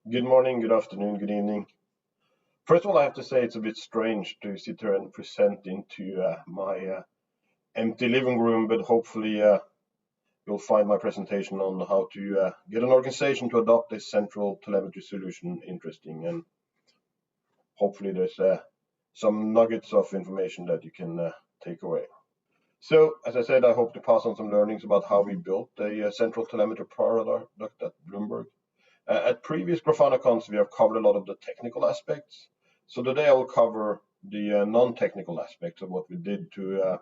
Good morning, good afternoon, good evening. First of all, I have to say it's a bit strange to sit here and present into my empty living room, but hopefully you'll find my presentation on how to get an organization to adopt a central telemetry solution interesting, and hopefully there's some nuggets of information that you can take away. So, as I said, I hope to pass on some learnings about how we built a central telemetry product at Bloomberg. At previous GrafanaCons, we have covered a lot of the technical aspects. So today I will cover the non-technical aspects of what we did to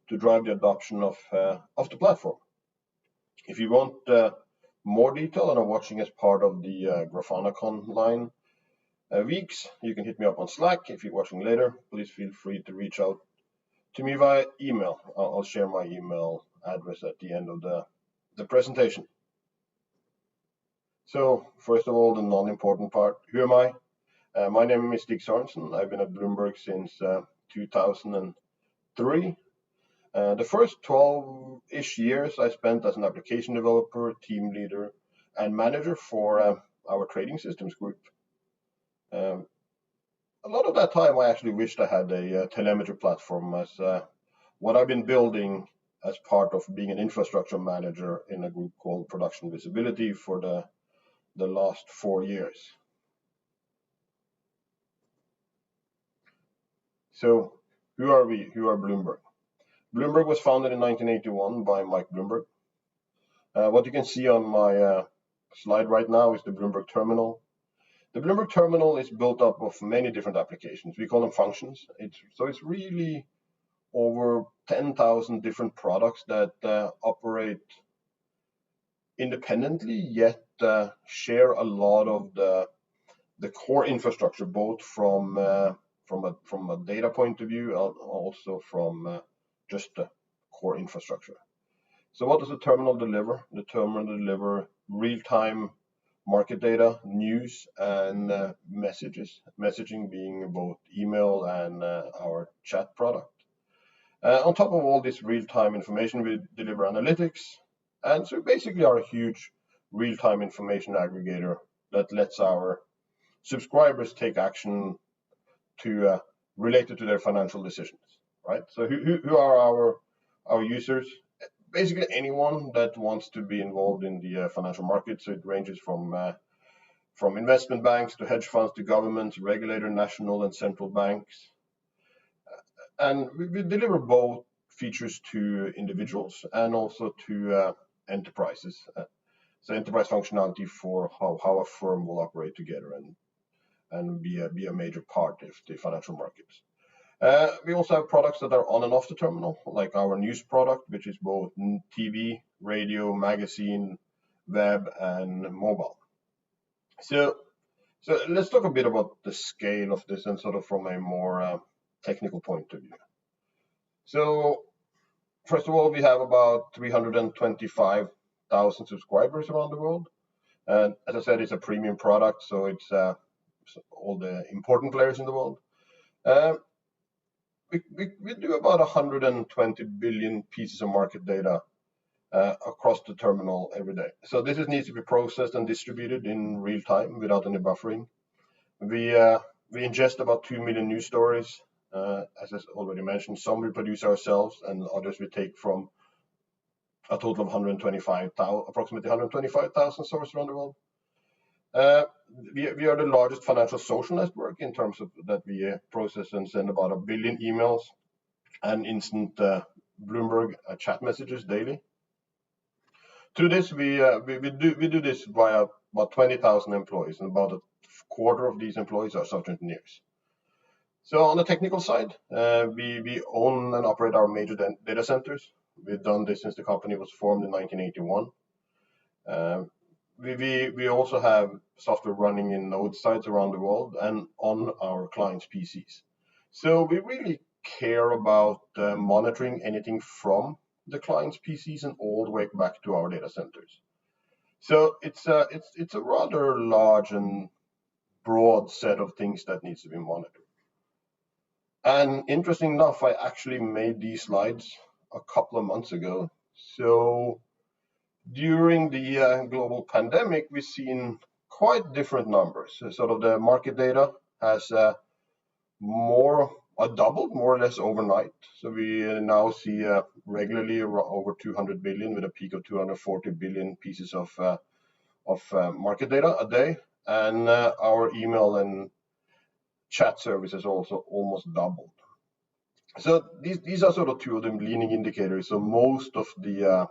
drive the adoption of the platform. If you want more detail and are watching as part of the GrafanaCONline weeks, you can hit me up on Slack. If you're watching later, please feel free to reach out to me via email. I'll share my email address at the end of the presentation. So first of all, the non-important part. Who am I? My name is Stig Sørensen. I've been at Bloomberg since 2003. The first 12-ish years I spent as an application developer, team leader, and manager for our trading systems group. A lot of that time I actually wished I had a telemetry platform, as what I've been building as part of being an infrastructure manager in a group called Production Visibility for the last 4 years. So who are we? Who are Bloomberg? Bloomberg was founded in 1981 by Mike Bloomberg. What you can see on my slide right now is the Bloomberg terminal. The Bloomberg terminal is built up of many different applications. We call them functions. It's really over 10,000 different products that operate independently, yet share a lot of the core infrastructure, both from a data point of view, and also from just the core infrastructure. So what does the terminal deliver? The terminal delivers real-time market data, news, and messages. Messaging being both email and our chat product. On top of all this real-time information, we deliver analytics, and so basically are a huge real-time information aggregator that lets our subscribers take action to related to their financial decisions, right? So who are our users? Basically anyone that wants to be involved in the financial markets. So it ranges from investment banks to hedge funds to governments, regulator, national and central banks. And we deliver both features to individuals and also to enterprises. So enterprise functionality for how a firm will operate together and be a major part of the financial markets. We also have products that are on and off the terminal, like our news product, which is both TV, radio, magazine, web, and mobile. So let's talk a bit about the scale of this and sort of from a more technical point of view. So first of all, we have about 325,000 subscribers around the world. And as I said, it's a premium product, so it's all the important players in the world. We do about 120 billion pieces of market data across the terminal every day. So this needs to be processed and distributed in real time without any buffering. We ingest about 2 million news stories. As I already mentioned, some we produce ourselves and others we take from a total of approximately 125,000 sources around the world. We are the largest financial social network in terms of that we process and send about 1 billion emails and instant Bloomberg chat messages daily. To this, we do this via about 20,000 employees, and about a quarter of these employees are software engineers. So on the technical side, we own and operate our major data centers. We've done this since the company was formed in 1981. We also have software running in node sites around the world and on our clients' PCs. So we really care about monitoring anything from the client's PCs and all the way back to our data centers. So it's a rather large and broad set of things that needs to be monitored. And interesting enough, I actually made these slides a couple of months ago. So during the global pandemic, we've seen quite different numbers. Sort of the market data has doubled more or less overnight. So we now see regularly over 200 billion with a peak of 240 billion pieces of market data a day, and our email and chat services also almost doubled. So these are sort of two of the leading indicators. So most of the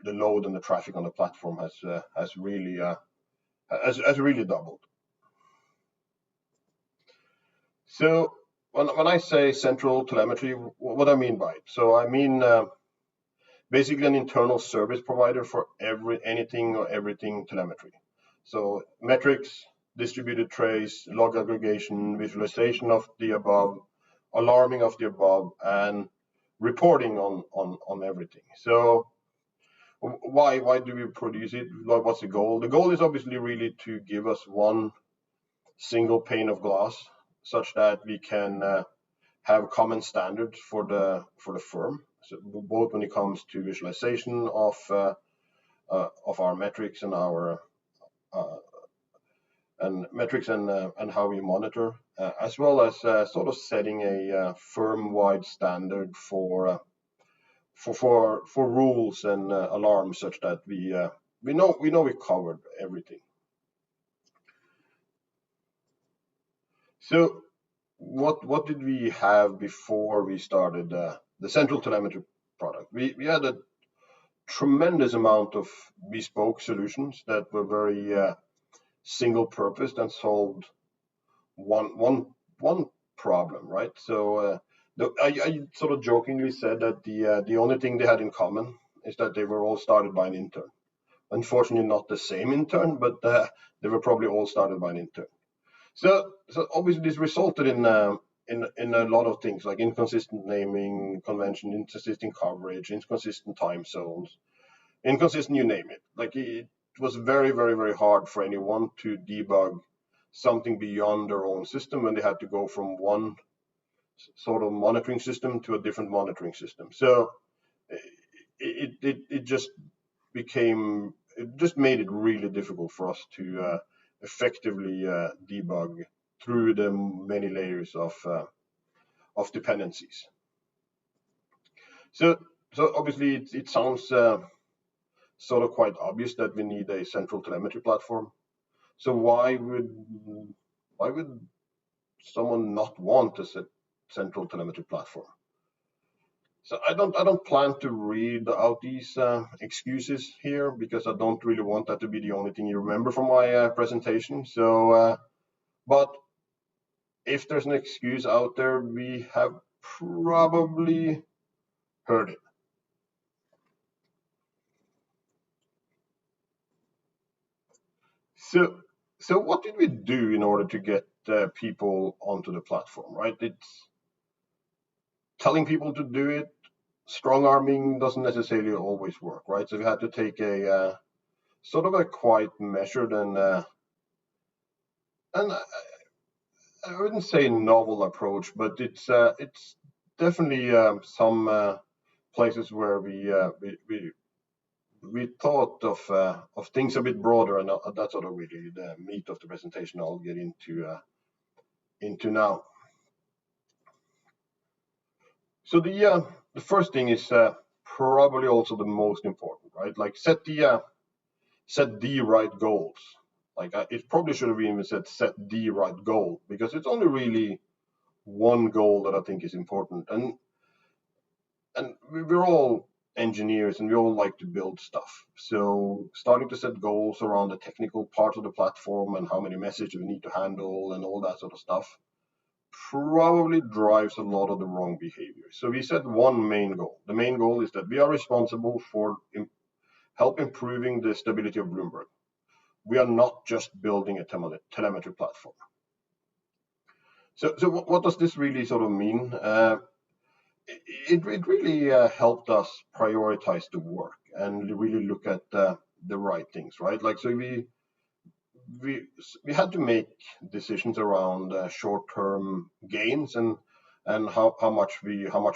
load and the traffic on the platform has really doubled. So when I say central telemetry, what I mean by it? So I mean basically an internal service provider for anything or everything telemetry. So metrics, distributed trace, log aggregation, visualization of the above, alarming of the above, and reporting on everything. So why do we produce it? What's the goal? The goal is obviously really to give us one single pane of glass, such that we can have common standards for the firm. So both when it comes to visualization of our metrics and our and how we monitor, as well as sort of setting a firm-wide standard for rules and alarms, such that we know we covered everything. So what did we have before we started the central telemetry product? We had a tremendous amount of bespoke solutions that were very single purposed and solved one problem, right? So I sort of jokingly said that the only thing they had in common is that they were all started by an intern. Unfortunately, not the same intern, but they were probably all started by an intern. So obviously this resulted in a lot of things, like inconsistent naming convention, inconsistent coverage, inconsistent time zones, inconsistent, you name it. Like it was very, very, very hard for anyone to debug something beyond their own system when they had to go from one sort of monitoring system to a different monitoring system. So it just made it really difficult for us to effectively debug through the many layers of dependencies. So obviously it sounds sort of quite obvious that we need a central telemetry platform. So why would someone not want a central telemetry platform? So I don't plan to read out these excuses here, because I don't really want that to be the only thing you remember from my presentation. So, but if there's an excuse out there, we have probably heard it. So what did we do in order to get people onto the platform, right? It's telling people to do it. Strong arming doesn't necessarily always work, right? So we had to take a sort of a quite measured and I wouldn't say novel approach, but it's definitely some places where we thought of things a bit broader, and that's sort of really the meat of the presentation I'll get into now. So the first thing is probably also the most important, right? Like set the right goals. Like it probably should have even said set the right goal, because it's only really one goal that I think is important. And we're all engineers and we all like to build stuff. So starting to set goals around the technical part of the platform and how many messages we need to handle and all that sort of stuff probably drives a lot of the wrong behavior. So we set one main goal. The main goal is that we are responsible for help improving the stability of Bloomberg. We are not just building a telemetry platform. So what does this really sort of mean? It really helped us prioritize the work and really look at the right things, right? Like, so we had to make decisions around short-term gains and how much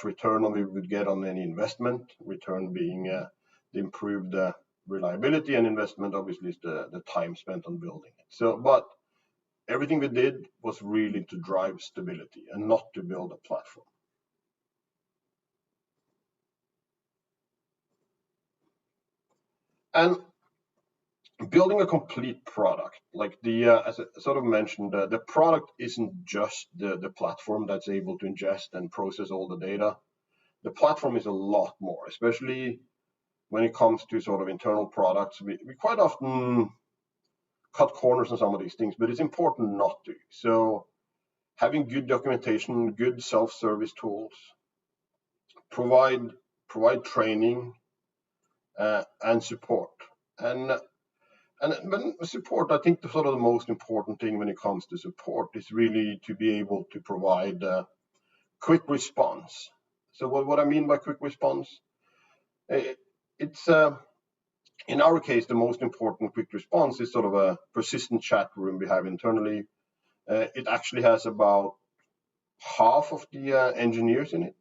return we would get on any investment. Return being the improved reliability, and investment obviously is the time spent on building it. So, but everything we did was really to drive stability and not to build a platform. And building a complete product, like as I sort of mentioned, the product isn't just the platform that's able to ingest and process all the data. The platform is a lot more, especially when it comes to sort of internal products. We quite often cut corners on some of these things, but it's important not to. So having good documentation, good self-service tools, provide training and support. And when support, I think the sort of the most important thing when it comes to support is really to be able to provide quick response. So what I mean by quick response, it's in our case, the most important quick response is sort of a persistent chat room we have internally. It actually has about half of the engineers in it,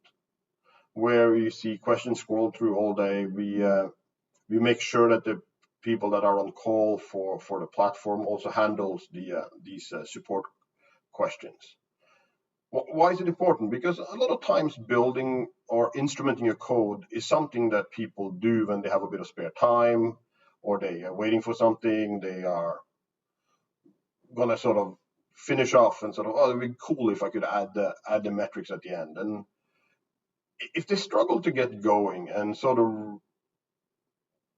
where you see questions scroll through all day. We make sure that the people that are on call for the platform also handles these support questions. Why is it important? Because a lot of times building or instrumenting your code is something that people do when they have a bit of spare time, or they are waiting for something, they are gonna sort of finish off and sort of, oh, it'd be cool if I could add the metrics at the end. And if they struggle to get going and sort of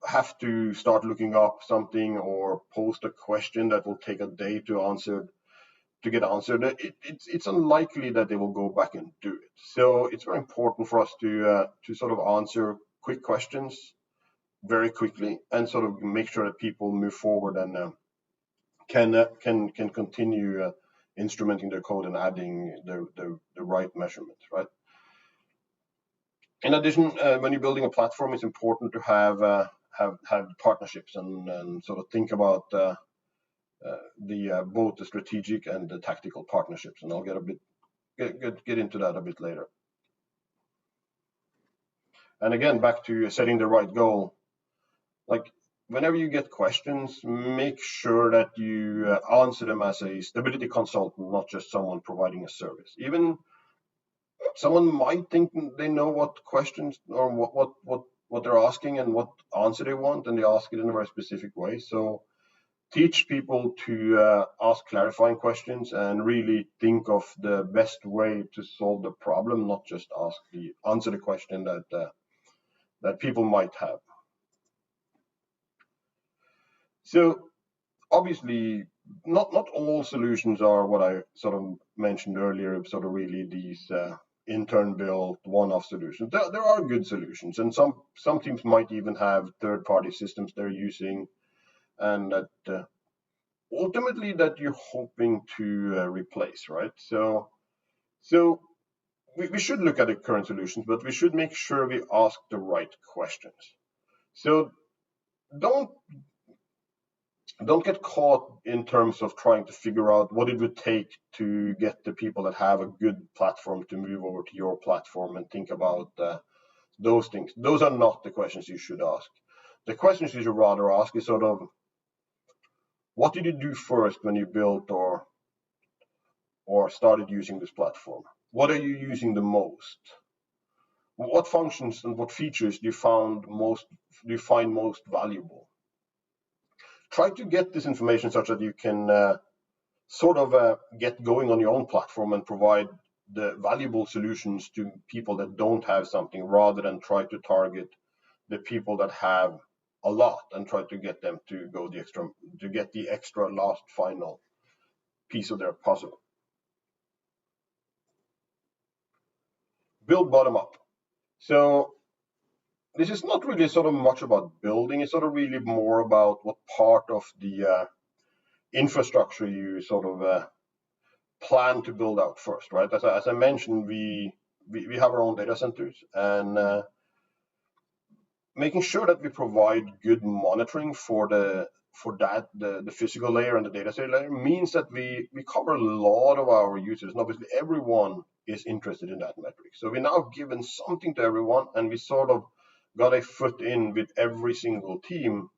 have to start looking up something or post a question that will take a day to get answered, it's unlikely that they will go back and do it. So it's very important for us to sort of answer quick questions very quickly and sort of make sure that people move forward and can continue instrumenting their code and adding the right measurements, right? In addition, when you're building a platform, it's important to have partnerships and sort of think about both the strategic and the tactical partnerships, and I'll get into that a bit later. And again, back to setting the right goal. Like whenever you get questions, make sure that you answer them as a stability consultant, not just someone providing a service. Even someone might think they know what questions or what they're asking and what answer they want, and they ask it in a very specific way. So teach people to ask clarifying questions and really think of the best way to solve the problem, not just answer the question that people might have. So obviously, not all solutions are what I sort of mentioned earlier, sort of really these intern built one-off solutions. There are good solutions, and some teams might even have third-party systems they're using, and that ultimately that you're hoping to replace, right? So we should look at the current solutions, but we should make sure we ask the right questions. So don't get caught in terms of trying to figure out what it would take to get the people that have a good platform to move over to your platform and think about those things. Those are not the questions you should ask. The questions you should rather ask is sort of, what did you do first when you built or started using this platform? What are you using the most? What functions and what features do you find most valuable? Try to get this information such that you can sort of get going on your own platform and provide the valuable solutions to people that don't have something, rather than try to target the people that have a lot and try to get them to go get the extra last final piece of their puzzle. Build bottom up. So this is not really sort of much about building. It's sort of really more about what part of the infrastructure you sort of plan to build out first, right? As I mentioned, we have our own data centers, and making sure that we provide good monitoring for the physical layer and the data center layer means that we cover a lot of our users, and obviously everyone is interested in that metric. So we're now given something to everyone, and we sort of got a foot in with every single team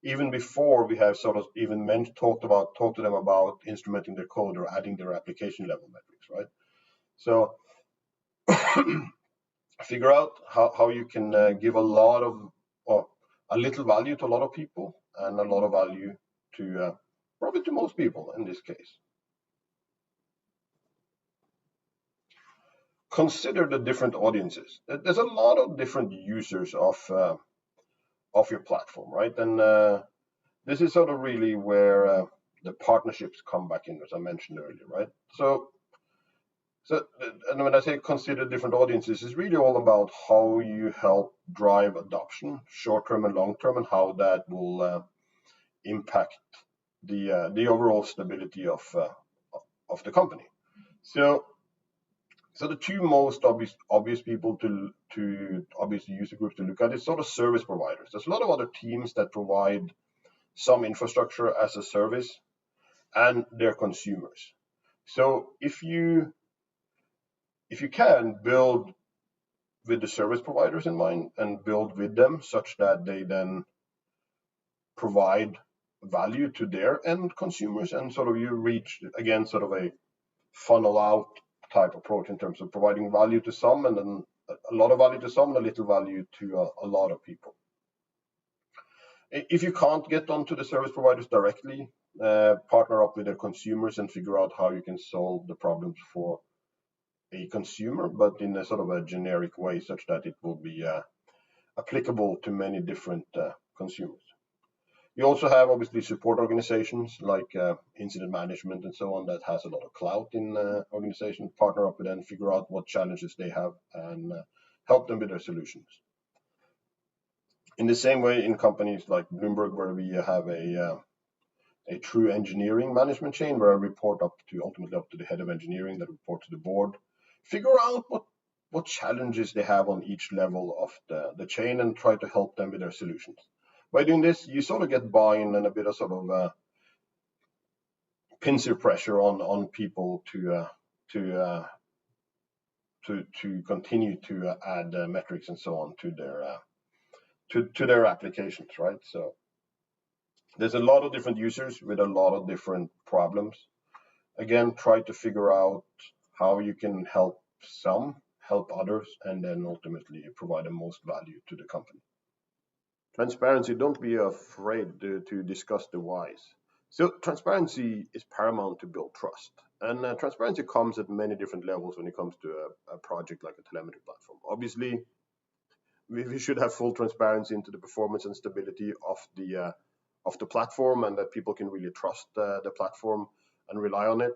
even before we have sort of even talked to them about instrumenting their code or adding their application level metrics, right? So figure out how you can give a lot of, or a little value to a lot of people and a lot of value to probably to most people in this case. Consider the different audiences. There's a lot of different users of your platform, right? And this is sort of really where the partnerships come back in, as I mentioned earlier, right? So, and when I say consider different audiences, it's really all about how you help drive adoption, short-term and long-term, and how that will impact the overall stability of the company. So the two most obvious people to obvious user groups to look at is sort of service providers. There's a lot of other teams that provide some infrastructure as a service, and their consumers. So if you can build with the service providers in mind and build with them such that they then provide value to their end consumers, and sort of you reach again sort of a funnel out type approach in terms of providing value to some, and then a lot of value to some, and a little value to a lot of people. If you can't get onto the service providers directly, partner up with their consumers and figure out how you can solve the problems for a consumer, but in a sort of a generic way such that it will be applicable to many different consumers. You also have obviously support organizations like incident management and so on that has a lot of clout in organizations. Partner up with them, figure out what challenges they have, and help them with their solutions. In the same way, in companies like Bloomberg, where we have a true engineering management chain, where I report ultimately up to the head of engineering that report to the board, figure out what challenges they have on each level of the chain and try to help them with their solutions. By doing this, you sort of get buy-in and a bit of sort of pincer pressure on people to continue to add metrics and so on to their applications, right? So there's a lot of different users with a lot of different problems. Again, try to figure out how you can help some, help others, and then ultimately provide the most value to the company. Transparency, don't be afraid to discuss the whys. So transparency is paramount to build trust. And transparency comes at many different levels when it comes to a project like a telemetry platform. Obviously, we should have full transparency into the performance and stability of the platform, and that people can really trust the platform and rely on it.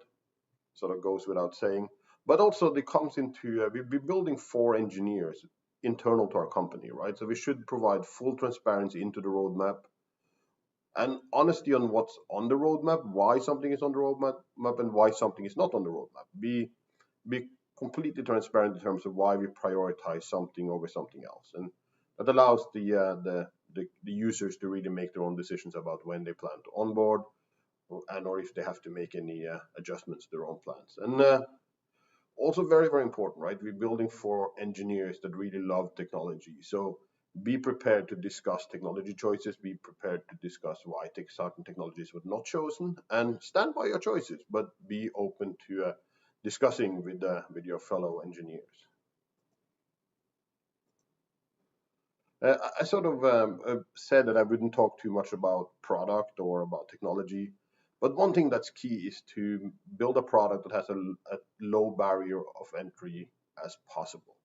Sort of goes without saying. But also it comes into, we're building for engineers internal to our company, right? So we should provide full transparency into the roadmap and honesty on what's on the roadmap, why something is on the roadmap, and why something is not on the roadmap. Be completely transparent in terms of why we prioritize something over something else, and that allows the users to really make their own decisions about when they plan to onboard, or if they have to make any adjustments to their own plans. And also very, very important, right? We're building for engineers that really love technology. So be prepared to discuss technology choices, be prepared to discuss why certain technologies were not chosen, and stand by your choices, but be open to discussing with your fellow engineers. I sort of said that I wouldn't talk too much about product or about technology, but one thing that's key is to build a product that has a low barrier of entry as possible.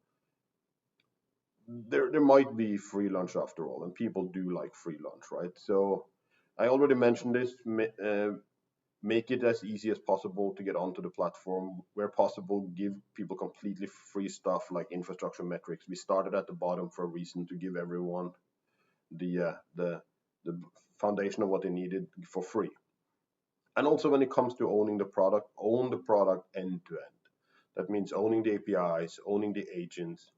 There might be free lunch after all, and people do like free lunch, right? So I already mentioned this. Make it as easy as possible to get onto the platform. Where possible, give people completely free stuff like infrastructure metrics. We started at the bottom for a reason, to give everyone the foundation of what they needed for free. And also when it comes to owning the product, own the product end to end. That means owning the APIs, owning the agents,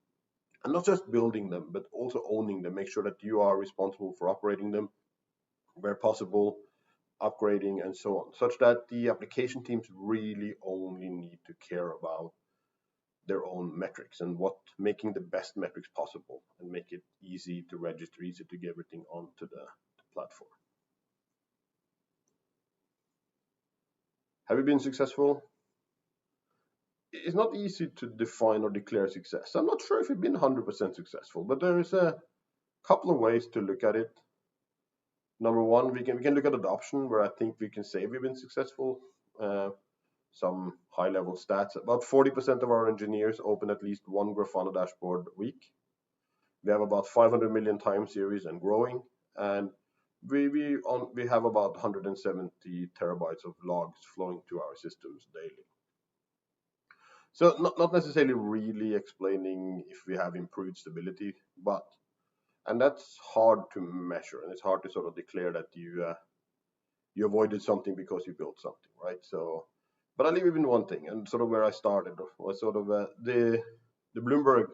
and not just building them, but also owning them. Make sure that you are responsible for operating them, where possible, upgrading and so on, such that the application teams really only need to care about their own metrics and making the best metrics possible, and make it easy to register, easy to get everything onto the platform. Have you been successful? It's not easy to define or declare success. I'm not sure if we've been 100% successful, but there is a couple of ways to look at it. Number one, we can look at adoption, where I think we can say we've been successful. Uh, some high level stats: about 40% of our engineers open at least one Grafana dashboard a week. We have about 500 million time series and growing, and we have about 170 terabytes of logs flowing to our systems daily. So not necessarily really explaining if we have improved stability, but and that's hard to measure, and it's hard to sort of declare that you avoided something because you built something, right? So, but I'll leave even one thing, and sort of where I started was sort of the Bloomberg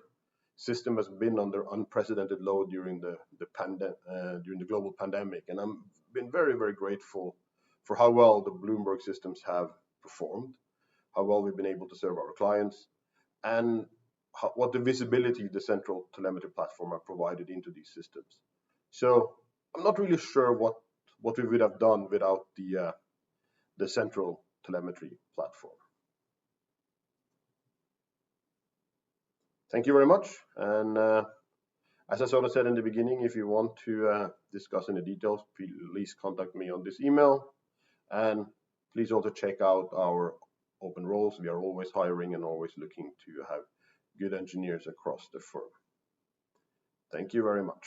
system has been under unprecedented load during during the global pandemic, and I'm been very grateful for how well the Bloomberg systems have performed, how well we've been able to serve our clients, and what the visibility the central telemetry platform have provided into these systems. So I'm not really sure what we would have done without the central telemetry platform. Thank you very much. And as I sort of said in the beginning, if you want to discuss any details, please contact me on this email. And please also check out our open roles. We are always hiring and always looking to have good engineers across the firm. Thank you very much.